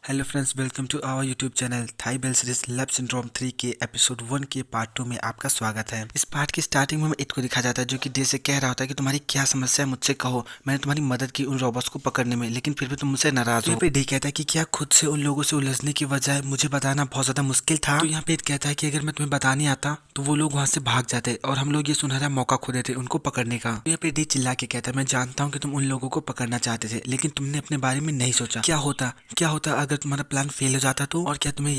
Hello friends, welcome to our YouTube channel Thai BL series love syndrome 3 के episode 1 के part 2 में आपका स्वागत है। इस पार्ट की स्टार्टिंग में इट को दिखा जाता है जो कि डे से कह रहा होता है कि तुम्हारी क्या समस्या है, मुझसे कहो, मैंने तुम्हारी मदद की उन रॉबर्ट्स को पकड़ने में, लेकिन फिर भी तुम मुझसे नाराज हो। यहाँ पे डे कहता है कि क्या खुद से उन लोगों से उलझने की वजह मुझे बताना बहुत ज्यादा मुश्किल था। तो यहाँ पे कहता है कि अगर मैं तुम्हें बता नहीं आता तो वो लोग वहाँ से भाग जाते और हम लोग ये सुनहरा मौका खो देते उनको पकड़ने का। तो यहाँ पे डे चिल्ला के कहता है, मैं जानता हूँ कि तुम उन लोगों को पकड़ना चाहते थे, लेकिन तुमने अपने बारे में नहीं सोचा। क्या होता अगर तुम्हारा प्लान फेल हो जाता तो? और क्या तुम्हें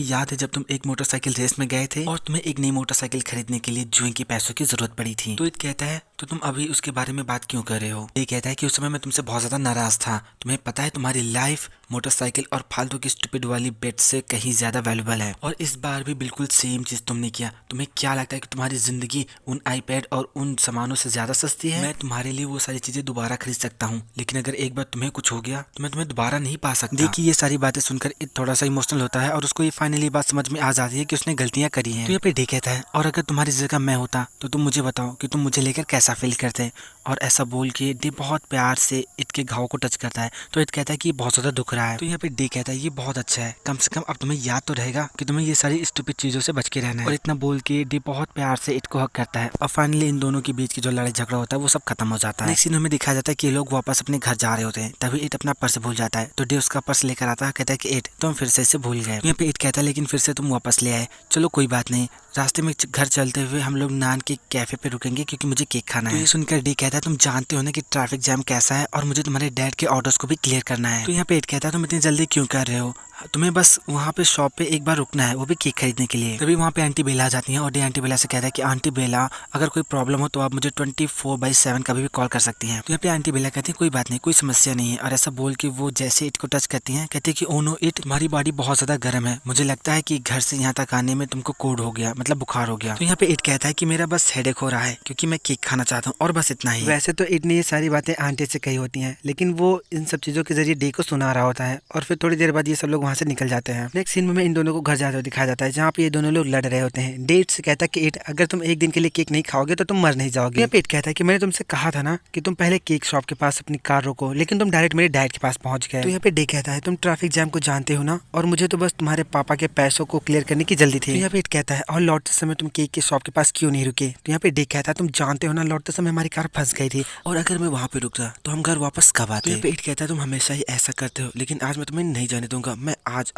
याद है जब तुम एक मोटरसाइकिल रेस में गए थे और तुम्हें एक नई मोटरसाइकिल खरीदने के लिए जुए के पैसों की जरूरत पड़ी थी? तो ये कहता है, तो तुम अभी उसके बारे में बात क्यों कर रहे हो? ये कहता है कि उस समय मैं तुमसे बहुत ज्यादा नाराज था। तुम्हें पता है तुम्हारी लाइफ मोटरसाइकिल और फालतू की स्टूपिड वाली बेट से कहीं ज्यादा वैल्यूबल है, और इस बार भी बिल्कुल सेम चीज तुमने किया। तुम्हें क्या लगता है कि तुम्हारी जिंदगी उन आईपैड और उन सामानों से ज्यादा सस्ती है? मैं तुम्हारे लिए वो सारी चीजें दोबारा खरीद सकता हूँ, लेकिन अगर एक बार तुम्हें कुछ हो गया तो मैं तुम्हें दोबारा नहीं पा सकता। देखिए, ये सारी बातें सुनकर थोड़ा सा इमोशनल होता है और उसको ये फाइनली बात समझ में आ जाती है कि उसने गलतियां करी हैं। तो ये पे डे कहता है, और अगर तुम्हारी जगह मैं होता तो तुम मुझे बताओ कि तुम मुझे लेकर कैसा फील करते। और ऐसा बोल के डे बहुत प्यार से इत के घाव को टच करता है। तो इत कहता है कि बहुत ज्यादा दुख रहा है। तो यहाँ पे डे कहता है, ये बहुत अच्छा है, कम से कम अब तुम्हें याद तो रहेगा कि तुम्हें ये सारी स्टूपिड चीजों से बच के रहना है। और इतना बोल के डे बहुत प्यार से इत को हक करता है और फाइनली इन दोनों के बीच की जो लड़ाई झगड़ा होता है वो सब खत्म हो जाता है। नेक्स्ट सीन में दिखाया जाता है कि लोग वापस अपने घर जा रहे होते हैं, तभी इट अपना पर्स भूल जाता है। तो डे उसका पर्स लेकर आता है, कहता है कि इट तुम फिर से इसे भूल गए। यहाँ पे इट कहता है, लेकिन फिर से तुम वापस ले आए, चलो कोई बात नहीं, रास्ते में घर चलते हुए हम लोग नान के कैफे पे रुकेंगे क्योंकि मुझे केक खाना है। तो ये सुनकर डे कहता है, तुम जानते हो ना कि ट्रैफिक जैम कैसा है और मुझे तुम्हारे डैड के ऑर्डर्स को भी क्लियर करना है। तो यहाँ पे इट कहता है, तुम इतनी जल्दी क्यों कर रहे हो, तुम्हें बस वहाँ पे शॉप पे एक बार रुकना है, वो भी केक खरीदने के लिए। तभी वहाँ पे आंटी बेला आ जाती है और डे आंटी बेला से कहता है कि आंटी बेला, अगर कोई प्रॉब्लम हो तो आप मुझे 24/7 कभी भी कॉल कर सकती हैं। तो यहाँ पे आंटी बेला कहती है, कोई बात नहीं, कोई समस्या नहीं है। और ऐसा बोल के वो जैसे इट को टच करती है, कहती है कि ओ नो इट, तुम्हारी बॉडी बहुत ज्यादा गर्म है, मुझे लगता है कि घर से यहाँ तक आने में तुमको कोल्ड हो गया, मतलब बुखार हो गया। तो यहाँ पे इट कहता है कि मेरा बस हेडेक हो रहा है क्योंकि मैं केक खाना चाहता हूँ, और बस इतना ही। वैसे तो इट ने ये सारी बातें आंटी से कही होती हैं, लेकिन वो इन सब चीजों के जरिए डे को सुना रहा होता है और फिर थोड़ी देर बाद ये सब लोग वहाँ से निकल जाते हैं। नेक्स्ट सीन में इन दोनों को घर जाते हुए दिखाया जाता है, जहाँ पे ये दोनों लोग लड़ रहे होते हैं। डेट से कहता है कि इट, अगर तुम एक दिन के लिए केक नहीं खाओगे तो तुम मर नहीं जाओगे। यहाँ पे इट कहता है कि मैंने तुमसे कहा था ना कि तुम पहले केक शॉप के पास अपनी कार रोको, लेकिन तुम डायरेक्ट मेरे डैड के पास पहुंच गए। तो यहाँ पे डे कहता है, तुम ट्रैफिक जैम को जानते हो ना, और मुझे तो बस तुम्हारे पापा के पैसों को क्लियर करने की जल्दी थी। तो यहाँ पे इट कहता है, और लौटते समय तुम केक के शॉप के पास क्यों नहीं रुके? तो यहाँ पे डे कहता है, तुम जानते हो ना, लौटते समय हमारी कार फंस गई थी, और अगर मैं वहाँ पे रुकता तो हम घर वापस कब आते? तो यहाँ पे इट कहता है, तुम हमेशा ही ऐसा करते हो, लेकिन आज मैं तुम्हें नहीं जाने दूंगा, मैं आज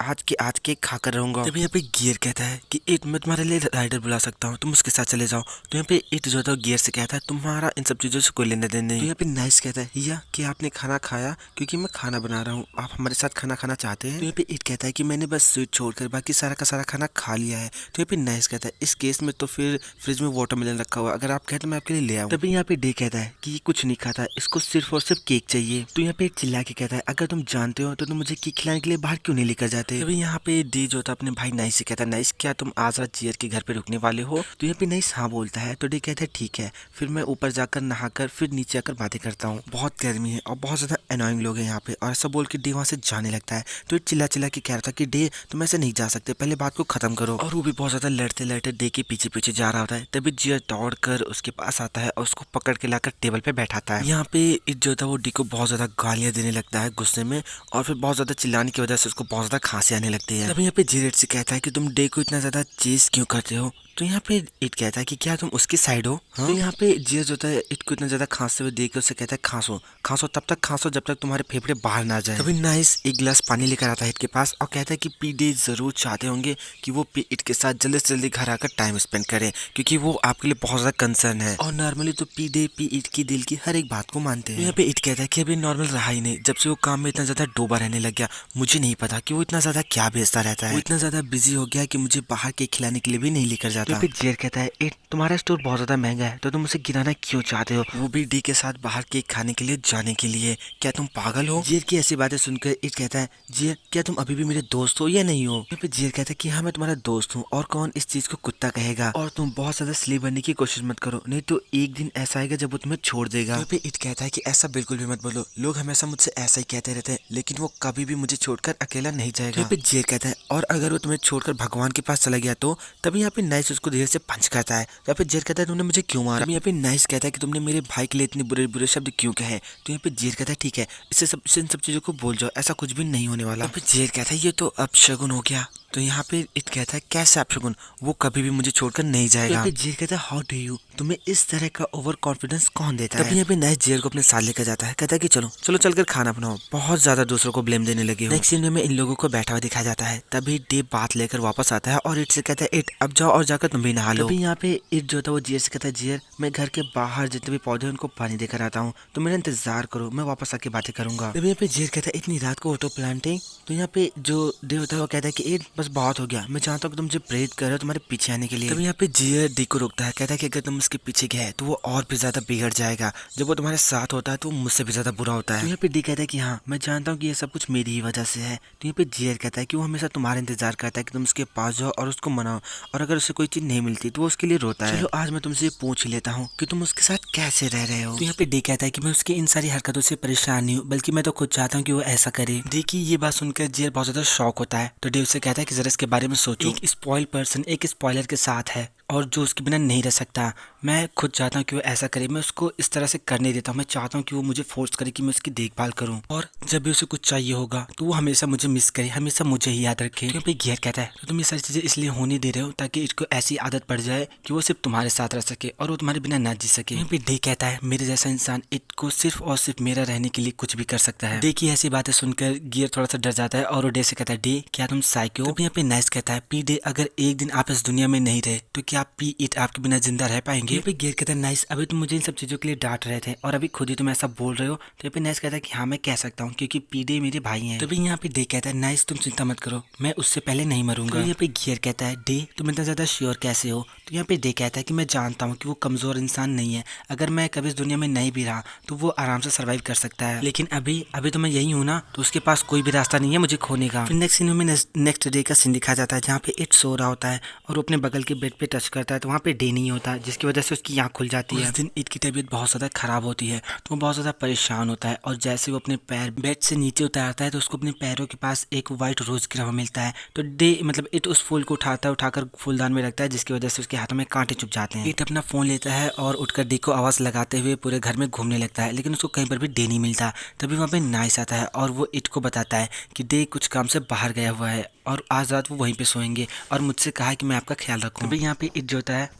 के खाकर रहूंगा। तभी यहाँ पे गियर कहता है कि इट, मैं तुम्हारे लिए राइडर बुला सकता हूँ, तुम उसके साथ चले जाओ। तो यहाँ पे इट जो था गियर से कहता है, तुम्हारा इन सब चीजों से कोई लेने देने नहीं। तो यहाँ पे नाइस कहता है, या कि आपने खाना खाया, क्योंकि मैं खाना बना रहा हूँ, आप हमारे साथ खाना खाना चाहते हैं? तो यहाँ पे इट कहता है कि मैंने बस स्वीट छोड़कर बाकी सारा का सारा खाना खा लिया है। तो यहाँ पे नाइस कहता है, इस केस में तो फिर फ्रिज में वाटरमेलन रखा हुआ, अगर आप कहते तो मैं आपके लिए ले आऊँ। तभी यहाँ पे डे कहता है कि ये कुछ नहीं खाता, इसको सिर्फ और सिर्फ केक चाहिए। तो यहाँ पे चिल्ला के कहता है, अगर तुम जानते हो तो तुम मुझे केक खिलाने के लिए बाहर क्यों नहीं लेकर जाते? तभी यहाँ पे डे जो था अपने भाई नाइस से कहता है, नाइस क्या तुम आज रात जियर के घर पे रुकने वाले हो? तो यहाँ पे नाइस हाँ बोलता है। तो डे कहता है, ठीक है, फिर मैं ऊपर जाकर नहाकर फिर नीचे आकर बातें करता हूँ, बहुत गर्मी है और बहुत ज्यादा अनोइंग लोग हैं यहाँ पे। और ऐसा बोल के डे वहाँ से जाने लगता है। तो चिल्ला चिल्ला के कह रहा था कि डे तुम ऐसे नहीं जा सकते, पहले बात को खत्म करो। और वो भी बहुत ज्यादा लड़ते लड़ते डे के पीछे पीछे जा रहा होता है। तभी जियर दौड़ कर उसके पास आता है और उसको पकड़ के लाकर टेबल पे बैठाता है। यहाँ पे इट जो था वो डी को बहुत ज्यादा गालियां देने लगता है गुस्से में, और फिर बहुत ज्यादा चिल्लाने की वजह से उसको बहुत ज्यादा खांसी आने लगती है। तभी यहाँ पे जीरेट से कहता है कि तुम डे को इतना ज्यादा चेस क्यों करते हो? तो यहाँ पे इट कहता है कि क्या तुम उसकी साइड हो? हाँ? तो यहाँ पे जियर जो है इट को इतना ज्यादा खांसते हुए देख के उससे कहता है, खांसो खांसो, तब तक खांसो जब तक तुम्हारे फेफड़े बाहर ना जाए। तभी नाइस एक गिलास पानी लेकर आता है इट के पास और कहता है कि पी डे जरूर चाहते होंगे कि वो पी इट के साथ जल्दी से जल्दी घर आकर टाइम स्पेंड करे, क्योंकि वो आपके लिए बहुत ज्यादा कंसर्न है, और नॉर्मली तो पी डे पी इट की दिल की हर एक बात को मानते हैं। यहाँ पे इट कहता है कि अभी नॉर्मल रहा ही नहीं, जब से वो काम में इतना ज्यादा डूबा रहने लग गया, मुझे नहीं पता कि वो इतना ज्यादा क्या भेजता रहता है, वो इतना ज्यादा बिजी हो गया कि मुझे बाहर केक खिलाने के लिए भी नहीं लेकर जाता। फिर जियर कहता है, इट तुम्हारा स्टोर बहुत ज्यादा महंगा है, तो तुम उसे गिराना क्यों चाहते हो, वो भी डी के साथ बाहर केक खाने के लिए जाने के लिए? क्या तुम पागल हो? जियर की ऐसी बातें सुनकर इट कहता है, जियर क्या तुम अभी भी मेरे दोस्त हो या नहीं हो? यहाँ पे जियर कहता है कि हाँ मैं तुम्हारा दोस्त हूँ, और कौन इस चीज को कुत्ता कहेगा, और तुम बहुत ज्यादा स्लेव बनने की कोशिश मत करो, नहीं तो एक दिन ऐसा आएगा जब वो तुम्हें छोड़ देगा। यहाँ पे इट कहता है कि ऐसा बिल्कुल भी मत बोलो, लोग हमेशा मुझसे ऐसा ही कहते रहते हैं, लेकिन वो कभी भी मुझे छोड़कर अकेला नहीं जाएगा। यहाँ पे जियर कहता है, और अगर वो तुम्हें छोड़कर भगवान के पास चला गया तो? तभी यहाँ पे नाइस उसको धीरे से पंच करता है। तो यहाँ पे जेड कहता है तुमने मुझे क्यों मारा। यहाँ पे नाइस कहता है कि तुमने मेरे भाई के लिए इतने बुरे बुरे शब्द क्यों कहे। तो यहाँ पे जेड कहता है ठीक है, इन सब चीजों को भूल जाओ, ऐसा कुछ भी नहीं होने वाला। यहाँ पे जेड कहता है ये तो अपशगुन हो गया। तो यहाँ पे इट कहता है कैसे अपशगुन, वो कभी भी मुझे छोड़कर नहीं जाएगा। यहाँ पे जेड कहता है हाउ डू यू, तुम्हें इस तरह का ओवर कॉन्फिडेंस कौन देता है। तभी यहाँ पे नाइस जेड को अपने साथ लेकर जाता है, कहता है कि चलो चलो चलकर खाना बनाओ, बहुत ज्यादा दूसरों को ब्लेम देने लगे हो। नेक्स्ट सीन में इन लोगों को बैठा हुआ दिखाया जाता है। तभी डे बात लेकर वापस आता है और इट से कहता है इट अब जाओ और जाकर तुम भी नहा लो। तभी यहाँ पे इट जो था वो जेड से कहता है जेड मैं घर के बाहर जितने भी पौधे उनको पानी देकर आता हूँ, तो मेरा इंतजार करो, मैं वापस आके बातें करूंगा। तभी यहाँ पे जेड कहता है इतनी रात को ऑटो प्लांटिंग। तो यहाँ पे जो डे होता है वो कहता है कि इट बस बहुत हो गया, मैं चाहता हूँ कि तुम मुझे प्रेरित करो तुम्हारे पीछे आने के लिए। तभी यहाँ पे जेड डी को रोकता है, कहता है कि अगर तुम उसके पीछे गए तो वो और भी ज्यादा बिगड़ जाएगा, जब वो तुम्हारे साथ होता है तो मुझसे भी ज्यादा बुरा होता है। तो यहाँ पे डी कहता है कि हाँ मैं जानता हूँ कि ये सब कुछ मेरी ही वजह से है। तो यहाँ पे जेड कहता है कि वो हमेशा तुम्हारा इंतजार करता है कि तुम उसके पास जाओ और उसको मनाओ, और अगर उसे कोई चीज नहीं मिलती तो वो उसके लिए रोता है। चलो आज मैं तुमसे पूछ ही लेता हूँ कि तुम उसके साथ कैसे रह रहे हो। तो यहाँ पे डी कहता है कि मैं उसकी इन सारी हरकतों से परेशान नहीं हूँ, बल्कि मैं तो खुद चाहता हूँ कि वो ऐसा करे। डी की ये बात सुनकर जेड बहुत ज्यादा शॉक होता है। तो डी उससे कहता है कि जरा इसके बारे में सोचो, एक स्पॉइल पर्सन एक स्पॉइलर के साथ है और जो उसके बिना नहीं रह सकता। मैं खुद चाहता हूँ कि वो ऐसा करे, मैं उसको इस तरह से करने देता हूँ, मैं चाहता हूँ कि वो मुझे फोर्स करे कि मैं उसकी देखभाल करूँ, और जब भी उसे कुछ चाहिए होगा तो वो हमेशा मुझे मिस करे, हमेशा मुझे ही याद रखे। क्योंकि घेर कहता है तो तुम ये सारी चीजें इसलिए होने दे रहे हो ताकि इसको ऐसी आदत पड़ जाए कि वो सिर्फ तुम्हारे साथ रह सके और वो तुम्हारे बिना ना जी सके। यहाँ पे डे कहता है मेरे जैसा इंसान इसको सिर्फ और सिर्फ मेरा रहने के लिए कुछ भी कर सकता है। डे की ऐसी बातें सुनकर गियर थोड़ा सा डर जाता है और वो डे से कहता है डे क्या तुम साइको हो। यहाँ पे नाइस कहता है पी डे अगर एक दिन आप इस दुनिया में नहीं रहे तो क्या पी इट आपके बिना जिंदा रह पाएंगे। यहाँ पे गियर कहता है नाइस अभी तुम मुझे इन सब चीजों के लिए डांट रहे थे और अभी खुद ही तुम ऐसा बोल रहे हो। तो यहाँ पे नाइस कहता है कि हाँ मैं कह सकता हूँ क्योंकि पी डे मेरे भाई हैं। तो भी यहाँ पे डे कहता है नाइस तुम चिंता मत करो, मैं उससे पहले नहीं मरूंगा। तो यहाँ पे गियर कहता है डे तुम इतना ज्यादा श्योर कैसे हो। तो यहाँ पे डे कहता है कि मैं जानता हूँ कि वो कमजोर इंसान नहीं है, अगर मैं कभी इस दुनिया में नहीं भी रहा तो वो आराम से सर्वाइव कर सकता है, लेकिन अभी अभी तो मैं यही हूँ ना, तो उसके पास कोई भी रास्ता नहीं है मुझे खोने का। फिर नेक्स्ट सीन में नेक्स्ट डे का सीन दिखाया जाता है जहाँ पे इट सो रहा होता है और वो अपने बगल के बेड पे टच करता है तो वहाँ पे डे नहीं होता, जिसकी वजह से उसकी आँख खुल जाती है। उस दिन इट की तबीयत बहुत ज्यादा खराब होती है तो वो बहुत ज्यादा परेशान होता है और जैसे वो अपने पैर बेड से नीचे उतारता है तो उसको अपने पैरों के पास एक व्हाइट रोज गिरा हुआ मिलता है। तो डे मतलब इट उस फूल को उठाता है, उठाकर फूलदान में रखता है, जिसकी वजह से उसके हाथों में कांटे चुभ जाते हैं। इट अपना फोन लेता है और उठकर डे को आवाज लगाते हुए पूरे घर में घूमने लगता है, लेकिन उसको कहीं पर भी डे नहीं मिलता। तभी वहाँ पे नाइस आता है और वो इट को बताता है कि डे कुछ काम से बाहर गया हुआ है और आज रात वो वहीं पे सोएंगे और मुझसे कहा है कि मैं आपका ख्याल रखूं। तभी यहाँ पे इट जो होता है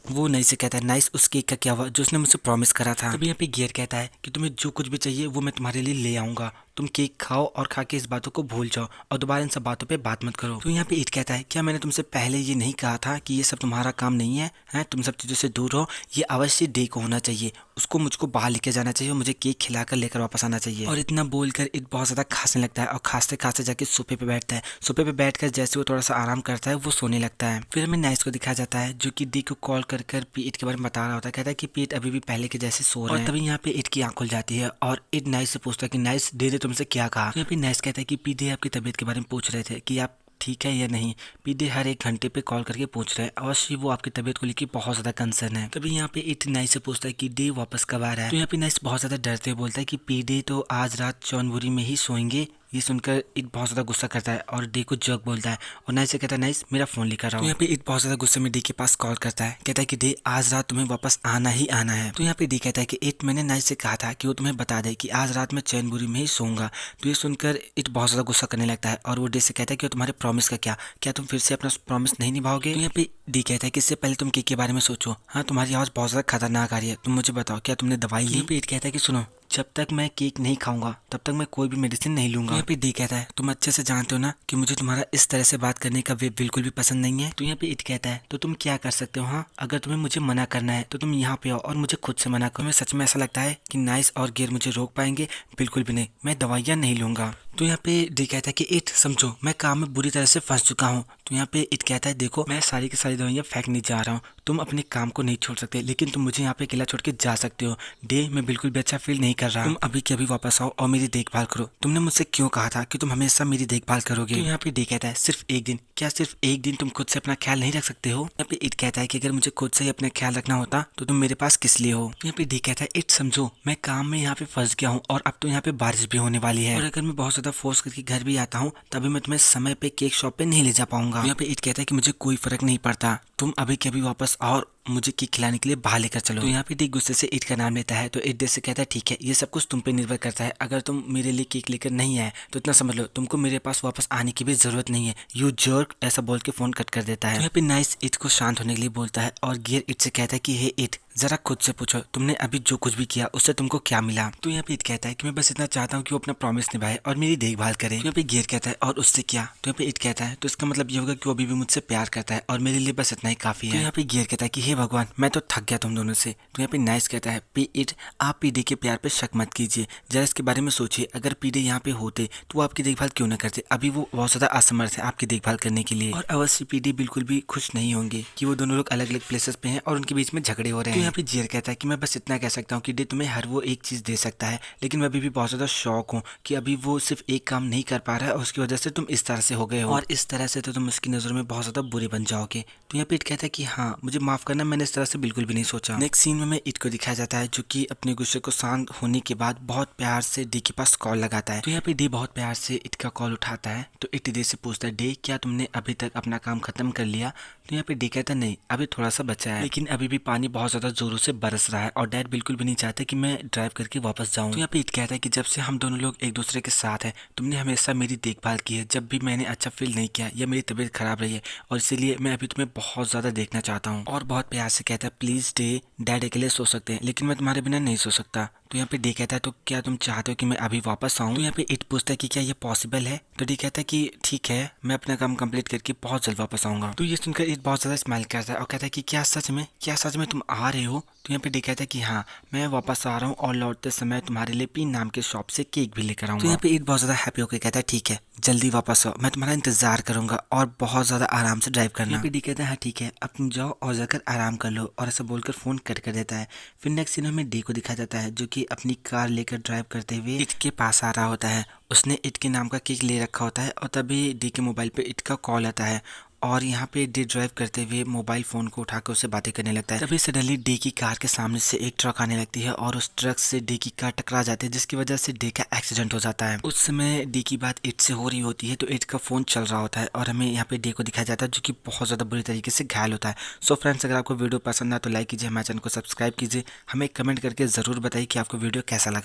वो नाइस से कहता है नाइस उस केक का क्या हुआ जो उसने मुझसे प्रॉमिस करा था। तभी यहाँ पे गियर कहता है कि तुम्हें जो कुछ भी चाहिए वो मैं तुम्हारे लिए ले आऊंगा, तुम केक खाओ और खा के इस बातों को भूल जाओ और दोबारा इन सब बातों पे बात मत करो। तो यहाँ पे इट कहता है क्या मैंने तुमसे पहले ये नहीं कहा था कि ये सब तुम्हारा काम नहीं है, तुम सब चीजों से दूर रहो, ये अवश्य डे को होना चाहिए, उसको मुझको बाहर लेके जाना चाहिए, मुझे केक खिलाकर लेकर वापस आना चाहिए। और इतना बोलकर इट बहुत ज्यादा खांसने लगता है और खांसते खांसते जाके सोफे पे बैठता है। सोफे पे बैठकर जैसे वो थोड़ा सा आराम करता है वो सोने लगता है। फिर हमें नाइस को दिखाया जाता है जो कि डी को कॉल कर पीट के बारे में बता रहा होता है, कहता है कि पीट अभी भी पहले के जैसे सो रहे हैं। और तभी यहाँ पे इट की आंख खुल जाती है और इट नाइस से पूछता है कि नाइस डे ने तुमसे क्या कहा। तो यहाँ पे नाइस कहता है कि पी डे आपकी तबीयत के बारे में पूछ रहे थे कि आप ठीक है या नहीं। पीडे हर एक घंटे पे कॉल करके पूछ रहे हैं, अवश्य वो आपकी तबीयत को लेकर बहुत ज्यादा कंसर्न है। तभी यहाँ पे इट नाइस से पूछता है कि डे वापस कब आ रहा है। तो यहाँ पे नाइस बहुत ज्यादा डरते हुए बोलता है कि पीडे तो आज रात चौनबुरी में ही सोएंगे। ये सुनकर इट बहुत ज्यादा गुस्सा करता है और डे को जग बोलता है और नाइस से कहता है नाइस मेरा फोन लेकर आओ। तो यहाँ पे इट बहुत ज्यादा गुस्से में डे के पास कॉल करता है, कहता है कि डे आज रात तुम्हें वापस आना ही आना है। तो यहाँ पे डे कहता है कि इट मैंने नाइस से कहा था कि वो तुम्हें बता दे कि आज रात मैं चैनबुरी में ही सोऊंगा। तो ये सुनकर इट बहुत ज्यादा गुस्सा करने लगता है और वो डे से कहता है कि तुम्हारे प्रॉमिस का क्या तुम फिर से अपना प्रॉमिस नहीं निभाओगे। तो यहाँ पे डी कहता है कि इससे पहले तुम केक के बारे में सोचो, हाँ तुम्हारी आवाज बहुत ज्यादा खतरनाक आ रही है, तुम मुझे बताओ क्या तुमने दवाई ली। पे इट कहता है कि सुनो जब तक मैं केक नहीं खाऊंगा तब तक मैं कोई भी मेडिसिन नहीं लूंगा। यहाँ पे डी कहता है तुम अच्छे से जानते हो ना कि मुझे तुम्हारा इस तरह से बात करने का वे बिल्कुल भी पसंद नहीं है। तो यहाँ पे इट कहता है तो तुम क्या कर सकते हो, हाँ अगर तुम्हें मुझे मना करना है तो तुम यहाँ पे आओ और मुझे खुद से मना करो। तुम्हें सच में ऐसा लगता है कि नाइस और गियर मुझे रोक पाएंगे? बिल्कुल भी नहीं, मैं दवाइयाँ नहीं लूंगा। तो यहाँ पे डी कहता है कि इट समझो मैं काम में बुरी तरह से फंस चुका हूँ। तो यहाँ पे इट कहता है देखो मैं सारी की सारी दवाइयाँ फेंकने जा रहा हूँ, तुम अपने काम को नहीं छोड़ सकते, लेकिन तुम मुझे यहाँ पे अकेला छोड़ के जा सकते हो। डे मैं बिल्कुल भी अच्छा फील नहीं कर रहा, तुम अभी के अभी वापस आओ और मेरी देखभाल करो। तुमने मुझसे क्यों कहा था कि तुम हमेशा मेरी देखभाल करोगे। तो यहाँ पे डे कहता है सिर्फ एक दिन, क्या सिर्फ एक दिन तुम खुद से अपना ख्याल नहीं रख सकते हो। यहाँ पे इट कहता है कि अगर मुझे खुद से ही अपना ख्याल रखना होता तो तुम मेरे पास किस लिए हो। यहाँ पे डी कहता है इट समझो मैं काम में यहाँ पे फंस गया हूँ और अब तो यहाँ पे बारिश भी होने वाली है और अगर मैं बहुत ज्यादा फोर्स करके घर भी आता हूँ तभी मैं तुम्हें समय पे केक शॉप पे नहीं ले जा पाऊंगा। तो यहाँ पे इट कहता है कि मुझे कोई फर्क नहीं पड़ता, तुम अभी के अभी वापस आओ, मुझे केक खिलाने के लिए बाहर लेकर चलो। तो यहाँ पे डी गुस्से से इट का नाम लेता है। तो इट डे से कहता है ठीक है, ये सब कुछ तुम पे निर्भर करता है, अगर तुम मेरे लिए केक लेकर नहीं आए तो इतना समझ लो तुमको मेरे पास वापस आने की भी जरूरत नहीं है, यू जर्क, ऐसा बोल के फोन कट कर देता है। तो यहाँ पे नाइस इट को शांत होने के लिए बोलता है और गियर इट से कहता है कि हे इट, जरा खुद से पूछो तुमने अभी जो कुछ भी किया उससे तुमको क्या मिला। तो यहाँ पे इट कहता है कि मैं बस इतना चाहता हूँ कि वो अपना प्रॉमिस निभाए और मेरी देखभाल करे। तो यहाँ पे गियर कहता है और उससे क्या। तो यहाँ पे इट कहता है तो इसका मतलब ये होगा कि वो अभी भी मुझसे प्यार करता है और मेरे लिए बस इतना ही काफी है। तो यहाँ पे गियर कहता है कि हे भगवान, मैं तो थक गया तुम दोनों से। तो यहाँ पे नाइस कहता है पी इट, आप पीडी के प्यार पे शक मत कीजिए, जरा इसके बारे में सोचिए, अगर पीडी यहाँ पे होते तो वो आपकी देखभाल क्यों न करते, अभी वो बहुत ज्यादा असमर्थ है आपकी देखभाल करने के लिए। और अवश्य पीडी बिल्कुल भी खुश नहीं होंगे कि वो दोनों लोग अलग अलग प्लेसेस पे हैं और उनके बीच में झगड़े हो रहे हैं। तो यहाँ पे गियर कहता है कि मैं बस इतना कह सकता हूँ कि डे तुम्हें हर वो एक चीज दे सकता है, लेकिन मैं अभी भी बहुत ज्यादा शौक हूँ कि अभी वो सिर्फ एक काम नहीं कर पा रहा है और उसकी वजह से तुम इस तरह से हो गए हो और इस तरह से तो तुम उसकी नजरों में बहुत ज्यादा बुरे बन जाओगे। तो यहाँ पे इट कहता है कि हाँ मुझे माफ करना, मैंने इस तरह से बिल्कुल भी नहीं सोचा। नेक्स्ट सीन में इट को दिखाया जाता है जो कि अपने गुस्से को शांत होने के बाद बहुत प्यार से डी के पास कॉल लगाता है। तो यहाँ पे डी बहुत प्यार से इट का कॉल उठाता है। तो इट डे से पूछता है डे क्या तुमने अभी तक अपना काम खत्म कर लिया। तो यहाँ पे डी कहता है नहीं अभी थोड़ा सा बचा है, लेकिन अभी भी पानी बहुत ज्यादा जोरों से बरस रहा है और डैड बिल्कुल भी नहीं चाहते कि मैं ड्राइव करके वापस जाऊं। तो यहाँ पे इट कहता है कि जब से हम दोनों लोग एक दूसरे के साथ हैं तुमने हमेशा मेरी देखभाल की है, जब भी मैंने अच्छा फील नहीं किया या मेरी तबीयत खराब रही है, और इसीलिए मैं अभी तुम्हें बहुत ज्यादा देखना चाहता हूँ। और बहुत प्यार से कहता है प्लीज डे, डैड अकेले सो सकते हैं लेकिन मैं तुम्हारे बिना नहीं सो सकता। तो यहाँ पे डी कहता है तो क्या तुम चाहते हो कि मैं अभी वापस आऊँ। तो यहाँ पे इट पूछता है कि क्या ये पॉसिबल है। तो डी कहता है कि ठीक है, मैं अपना काम कंप्लीट करके बहुत जल्द वापस आऊंगा। तो ये सुनकर इट बहुत ज्यादा स्माइल करता है और कहता है कि क्या सच में तुम आ रहे हो। तो यहाँ पे डी कहता है कि हाँ मैं वापस आ रहा हूँ और लौटते समय तुम्हारे लिए पिन नाम के शॉप से केक भी लेकर आऊंगा। तो यहाँ पे इट बहुत ज्यादा हैप्पी होकर कहता है ठीक है जल्दी वापस आओ, मैं तुम्हारा इंतजार करूंगा और बहुत ज्यादा आराम से ड्राइव करना। यहाँ पे डी कहता है हाँ ठीक है, अब तुम जाओ और जाकर आराम कर लो, और ऐसा बोलकर फोन कट कर देता है। फिर नेक्स्ट सीन में डी को दिखाया जाता है जो कि अपनी कार लेकर ड्राइव करते हुए इट के पास आ रहा होता है। उसने इट के नाम का केक ले रखा होता है और तभी डी के मोबाइल पे इट का कॉल आता है और यहाँ पे डी ड्राइव करते हुए मोबाइल फोन को उठाकर उससे बातें करने लगता है। तभी सडनली डी की कार के सामने से एक ट्रक आने लगती है और उस ट्रक से डी की कार टकरा जाती है, जिसकी वजह से डी का एक्सीडेंट हो जाता है। उस समय डी की बात इट से हो रही होती है तो इट का फोन चल रहा होता है और हमें यहाँ पे डी को दिखाया जाता है जो कि बहुत ज्यादा बुरी तरीके से घायल होता है। सो फ्रेंड्स, अगर आपको वीडियो पसंद आए तो लाइक कीजिए, हमारे चैनल को सब्सक्राइब कीजिए, हमें कमेंट करके जरूर बताइए कि आपको वीडियो कैसा लगा।